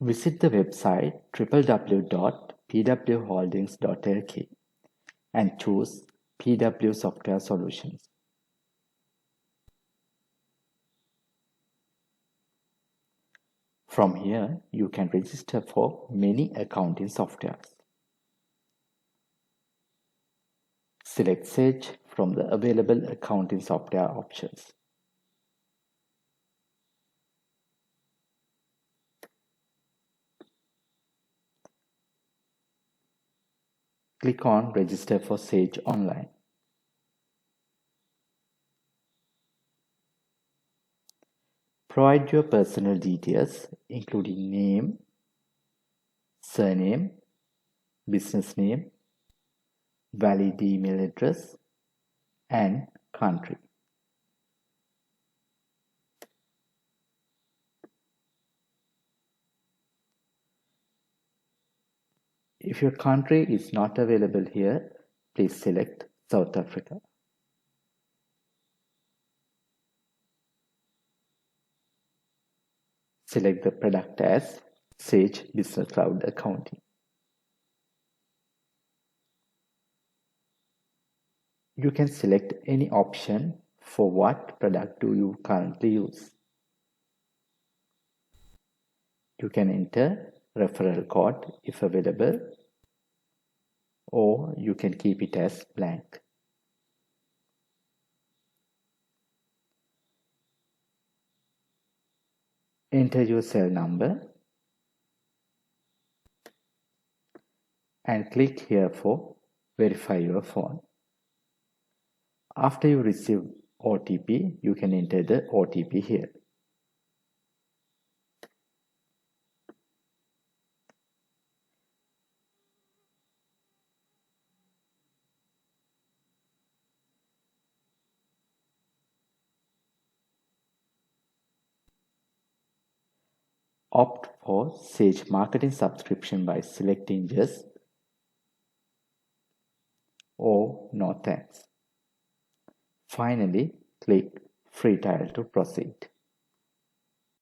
Visit the website www.pwholdings.lk and choose PW Software Solutions. From here, you can register for many accounting softwares. Select Sage from the available accounting software options. Click on Register for Sage Online. Provide your personal details, including name, surname, business name, valid email address, and country. If your country is not available here, please select South Africa. Select the product as Sage Business Cloud Accounting. You can select any option for what product do you currently use. You can enter referral code if available, or you can keep it as blank. Enter your cell number and click here for verify your phone. After you receive OTP, you can enter the OTP here. Opt for Sage Marketing subscription by selecting Yes or No thanks. Finally, click Free Trial to proceed.